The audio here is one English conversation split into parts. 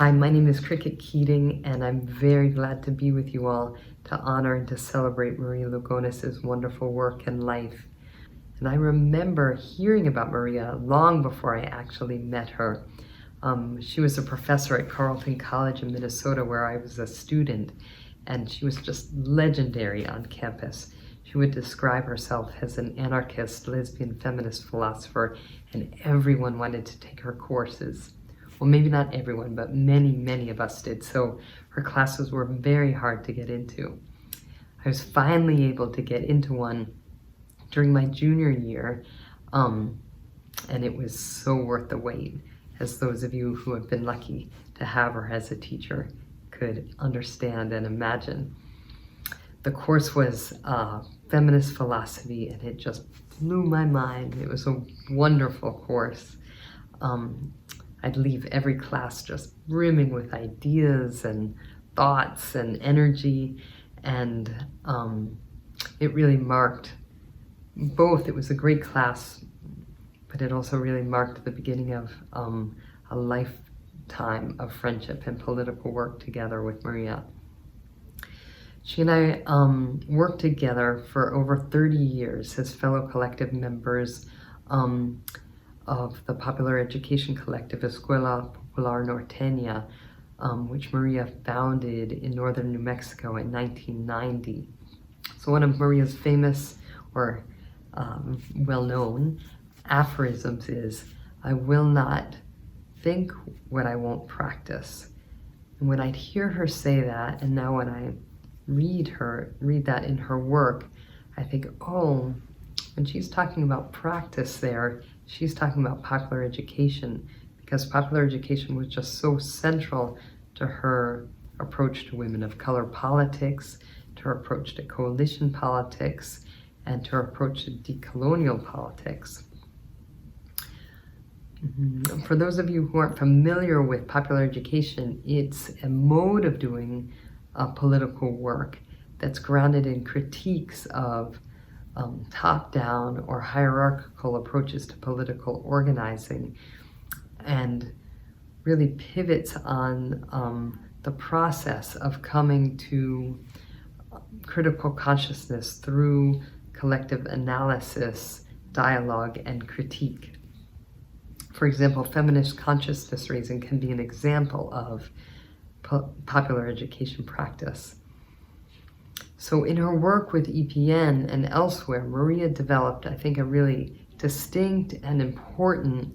Hi, my name is Keating, and I'm very glad to be with you all to honor and to celebrate Maria Lugones' wonderful work and life. And I remember hearing about Maria long before I actually met her. She was a professor at Carleton College in Minnesota, where I was a student, and she was just legendary on campus. She would describe herself as an anarchist, lesbian, feminist philosopher, and everyone wanted to take her courses. Well, maybe not everyone, but many of us did. So her classes were very hard to get into. I was finally able to get into one during my junior year, and it was so worth the wait, as those of you who have been lucky to have her as a teacher could understand and imagine. The course was feminist philosophy, and it just blew my mind. It was a wonderful course. I'd leave every class just brimming with ideas and thoughts and energy, and it really marked both. It was a great class, but it also really marked the beginning of a lifetime of friendship and political work together with Maria. She and I worked together for over 30 years as fellow collective members of the popular education collective Escuela Popular Norteña, which Maria founded in northern New Mexico in 1990. So one of Maria's famous or well-known aphorisms is, "I will not think what I won't practice." And when I'd hear her say that, and now when I read that in her work, I think, oh, when she's talking about practice there, she's talking about popular education, because popular education was just so central to her approach to women of color politics, to her approach to coalition politics, and to her approach to decolonial politics. For those of you who aren't familiar with popular education, it's a mode of doing political work that's grounded in critiques of top-down or hierarchical approaches to political organizing, and really pivots on the process of coming to critical consciousness through collective analysis, dialogue, and critique. For example, feminist consciousness raising can be an example of popular education practice. So in her work with EPN and elsewhere, Maria developed, I think, a really distinct and important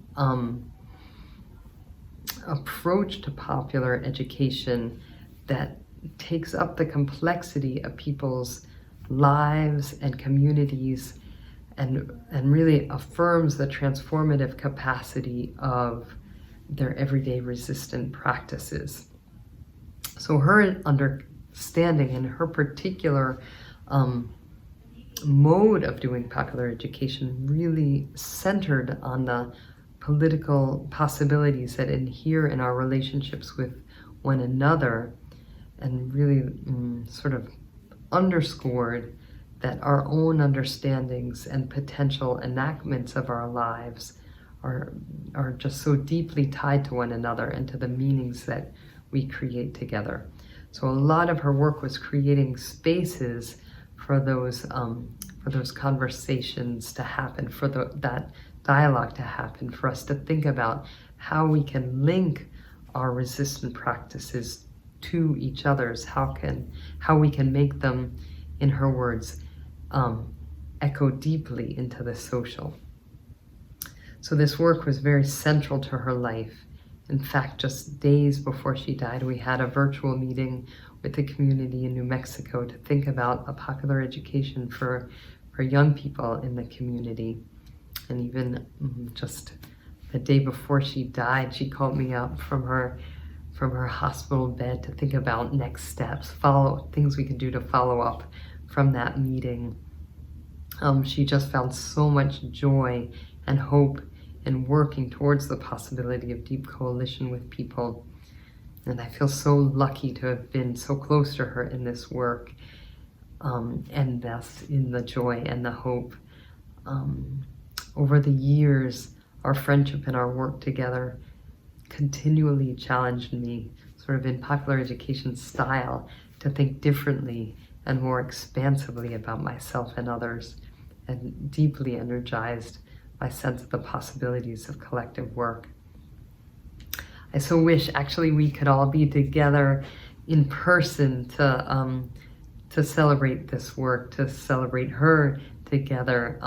approach to popular education that takes up the complexity of people's lives and communities, and really affirms the transformative capacity of their everyday resistant practices. So her understanding and her particular mode of doing popular education really centered on the political possibilities that inhere in our relationships with one another, and really sort of underscored that our own understandings and potential enactments of our lives are just so deeply tied to one another and to the meanings that we create together. So a lot of her work was creating spaces for those conversations to happen, for that dialogue to happen, for us to think about how we can link our resistant practices to each other's, how we can make them, in her words, echo deeply into the social. So this work was very central to her life. In fact, just days before she died, we had a virtual meeting with the community in New Mexico to think about a popular education for young people in the community. And even just the day before she died, she called me up from her hospital bed to think about next steps, things we could do to follow up from that meeting. She just found so much joy and hope in working towards the possibility of deep coalition with people. And I feel so lucky to have been so close to her in this work, and thus in the joy and the hope. Over the years, our friendship and our work together continually challenged me, sort of in popular education style, to think differently and more expansively about myself and others, and deeply energized my sense of the possibilities of collective work. I so wish actually we could all be together in person to celebrate this work, to celebrate her together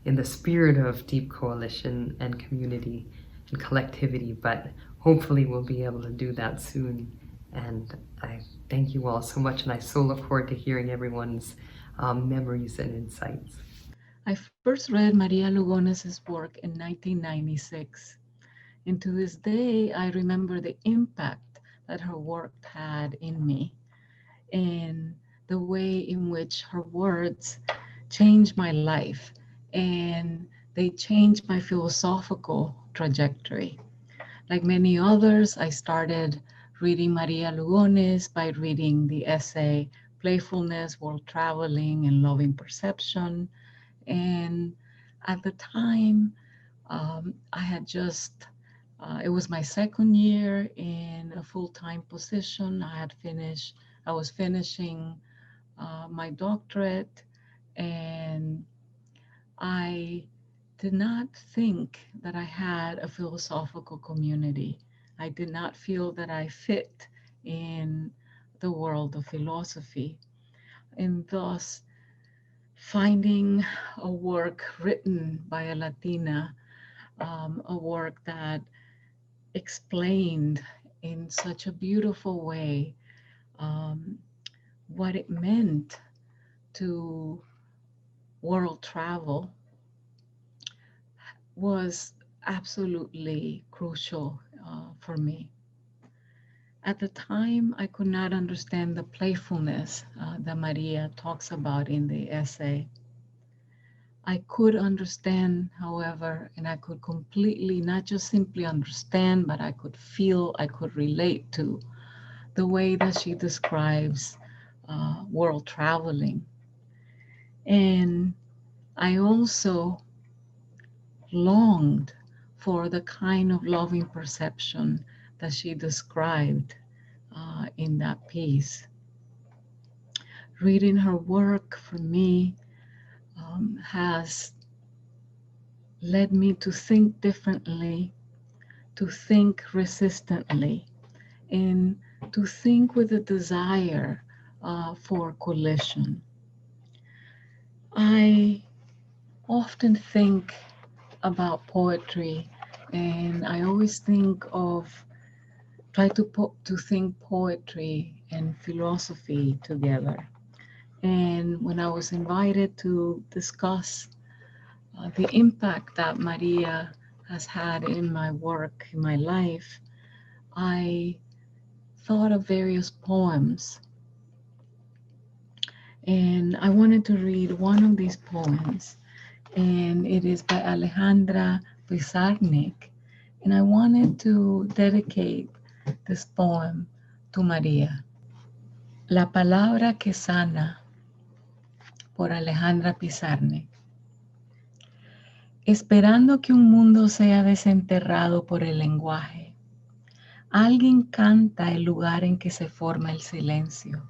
in the spirit of deep coalition and community and collectivity. But hopefully we'll be able to do that soon. And I thank you all so much, and I so look forward to hearing everyone's memories and insights. I first read Maria Lugones' work in 1996. And to this day, I remember the impact that her work had in me and the way in which her words changed my life and they changed my philosophical trajectory. Like many others, I started reading Maria Lugones by reading the essay Playfulness, World Traveling, and Loving Perception. And at the time, I had just, it was my second year in a full time position. I was finishing my doctorate, and I did not think that I had a philosophical community. I did not feel that I fit in the world of philosophy. And thus, finding a work written by a Latina, a work that explained in such a beautiful way um, what it meant to world travel was absolutely crucial for me. At the time, I could not understand the playfulness that Maria talks about in the essay. I could understand, however, and I could completely, not just simply understand, but I could feel, I could relate to the way that she describes world traveling. And I also longed for the kind of loving perception that she described in that piece. Reading her work for me has led me to think differently, to think resistantly, and to think with a desire for coalition. I often think about poetry, and I always think of try to think poetry and philosophy together. And when I was invited to discuss the impact that Maria has had in my work, in my life, I thought of various poems. And I wanted to read one of these poems, and it is by Alejandra Pizarnik. And I wanted to dedicate this poem to Maria. La palabra que sana, por Alejandra Pizarnik. Esperando que un mundo sea desenterrado por el lenguaje, alguien canta el lugar en que se forma el silencio.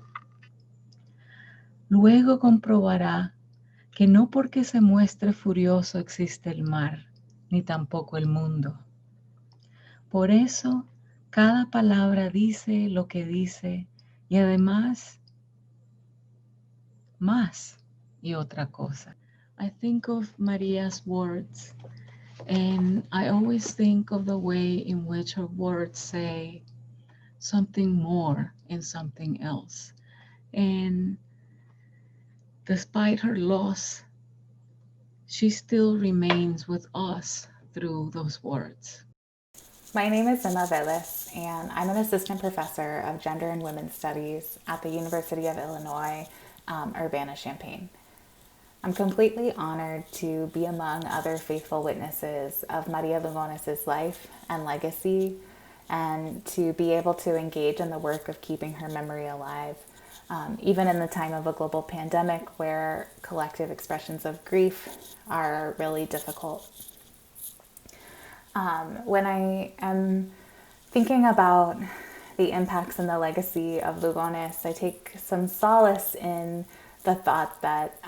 Luego comprobará que no porque se muestre furioso existe el mar, ni tampoco el mundo. Por eso, cada palabra dice lo que dice y además más y otra cosa. I think of Maria's words, and I always think of the way in which her words say something more and something else. And despite her loss, she still remains with us through those words. My name is Velez, and I'm an assistant professor of gender and women's studies at the University of Illinois, Urbana-Champaign. I'm completely honored to be among other faithful witnesses of Maria Lugones' life and legacy, and to be able to engage in the work of keeping her memory alive, even in the time of a global pandemic where collective expressions of grief are really difficult. When I am thinking about the impacts and the legacy of Lugones, I take some solace in the thought that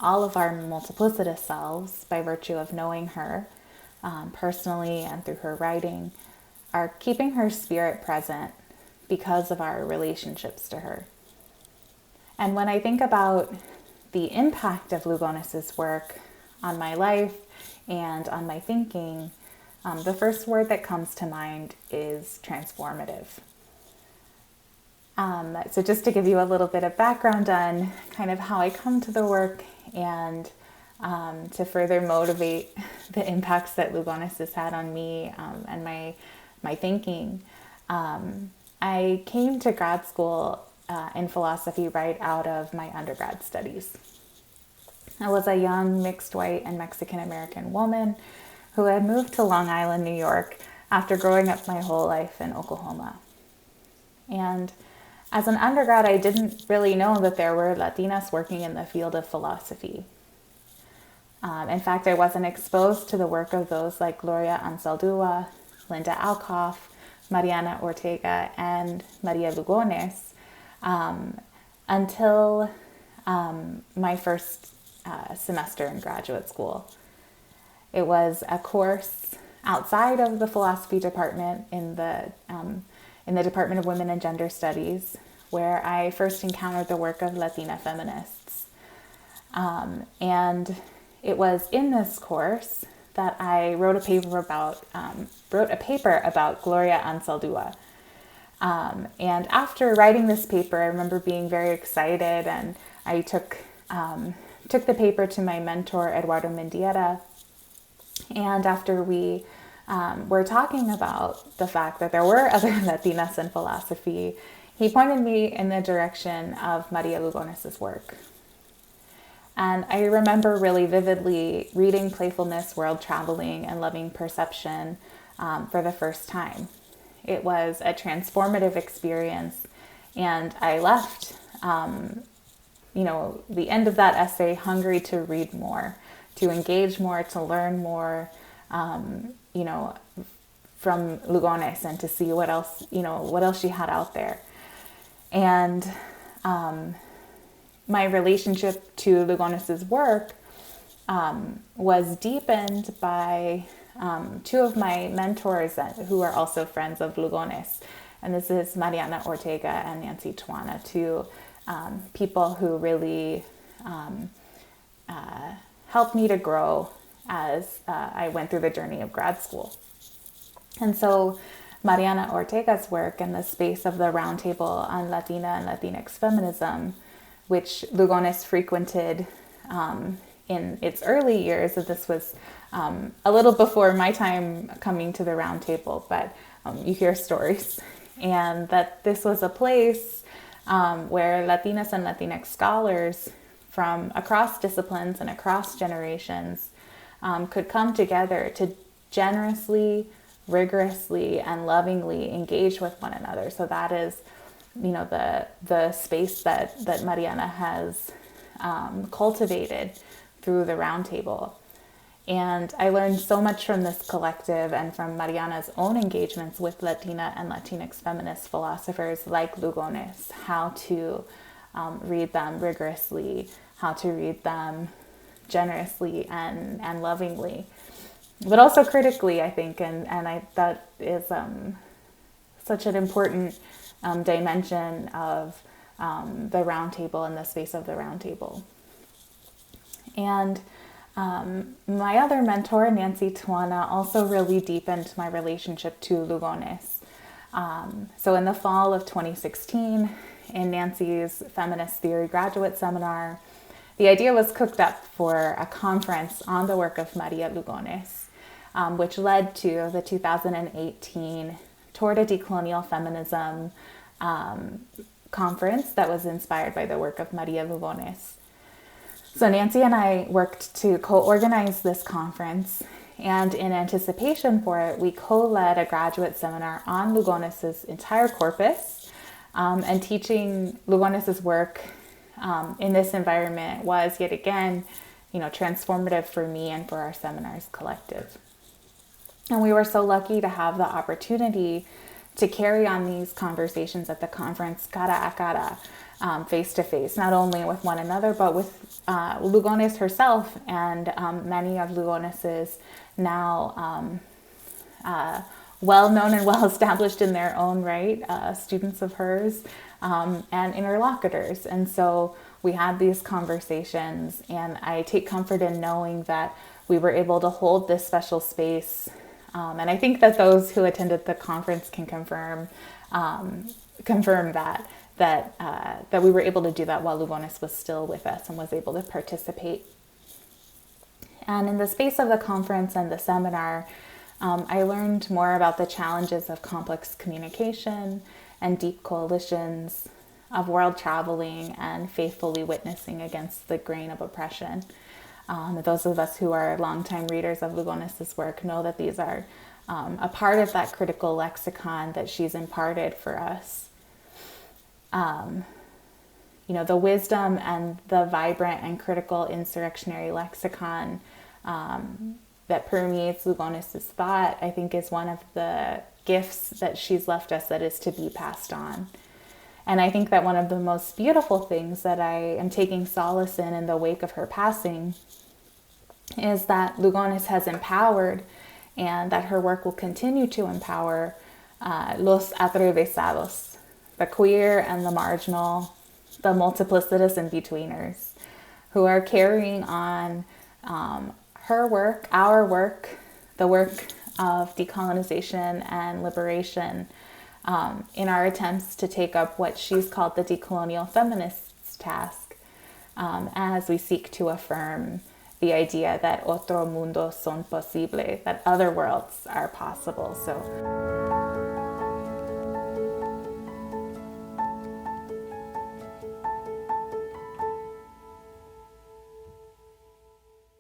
all of our multiplicitous selves, by virtue of knowing her personally and through her writing, are keeping her spirit present because of our relationships to her. And when I think about the impact of Lugones's work on my life and on my thinking, the first word that comes to mind is transformative. So just to give you a little bit of background on kind of how I come to the work and to further motivate the impacts that Lugones has had on me and my thinking, I came to grad school in philosophy right out of my undergrad studies. I was a young mixed white and Mexican American woman who had moved to Long Island, New York after growing up my whole life in Oklahoma. And as an undergrad, I didn't really know that there were Latinas working in the field of philosophy. In fact, I wasn't exposed to the work of those like Gloria Anzaldúa, Linda Alcoff, Mariana Ortega, and María Lugones until my first semester in graduate school. It was a course outside of the philosophy department in the Department of Women and Gender Studies, where I first encountered the work of Latina feminists. And it was in this course that I wrote a paper about Gloria Anzaldúa. And after writing this paper, I remember being very excited, and I took the paper to my mentor, Eduardo Mendieta. And after we were talking about the fact that there were other Latinas in philosophy, he pointed me in the direction of María Lugones's work. And I remember really vividly reading Playfulness, World Traveling, and Loving Perception for the first time. It was a transformative experience, and I left, the end of that essay hungry to read more, to engage more, to learn more, from Lugones, and to see what else she had out there. And my relationship to Lugones's work was deepened by two of my mentors who are also friends of Lugones. And this is Mariana Ortega and Nancy Tuana, two people who really helped me to grow as I went through the journey of grad school. And so Mariana Ortega's work in the space of the Roundtable on Latina and Latinx Feminism, which Lugones frequented in its early years. And this was a little before my time coming to the Roundtable, but you hear stories. And that this was a place where Latinas and Latinx scholars from across disciplines and across generations could come together to generously, rigorously, and lovingly engage with one another. So that is, the space that Mariana has cultivated through the Roundtable. And I learned so much from this collective and from Mariana's own engagements with Latina and Latinx feminist philosophers like Lugones, how to read them rigorously, how to read them generously and lovingly, but also critically, I think. And that is such an important dimension of the Roundtable and the space of the Roundtable. And my other mentor, Nancy Tuana, also really deepened my relationship to Lugones. So in the fall of 2016, in Nancy's Feminist Theory graduate seminar, the idea was cooked up for a conference on the work of María Lugones, which led to the 2018 Tour de Decolonial Feminism conference that was inspired by the work of María Lugones. So Nancy and I worked to co-organize this conference, and in anticipation for it, we co-led a graduate seminar on Lugones's entire corpus, and teaching Lugones's work in this environment was yet again, transformative for me and for our seminars collective. And we were so lucky to have the opportunity to carry on these conversations at the conference cara a cara, face to face, not only with one another, but with Lugones herself and many of Lugones's now well known and well established in their own right, students of hers and interlocutors. And so we had these conversations, and I take comfort in knowing that we were able to hold this special space. And I think that those who attended the conference can confirm that we were able to do that while Lugones was still with us and was able to participate. And in the space of the conference and the seminar, I learned more about the challenges of complex communication and deep coalitions, of world traveling and faithfully witnessing against the grain of oppression. Those of us who are longtime readers of Lugones' work know that these are a part of that critical lexicon that she's imparted for us. The wisdom and the vibrant and critical insurrectionary lexicon that permeates Lugones' thought, I think, is one of the gifts that she's left us that is to be passed on. And I think that one of the most beautiful things that I am taking solace in the wake of her passing is that Lugones has empowered, and that her work will continue to empower los atravesados, the queer and the marginal, the multiplicitous in-betweeners, who are carrying on her work, our work, the work of decolonization and liberation in our attempts to take up what she's called the decolonial feminists' task, as we seek to affirm the idea that otro mundos son posible, that other worlds are possible. So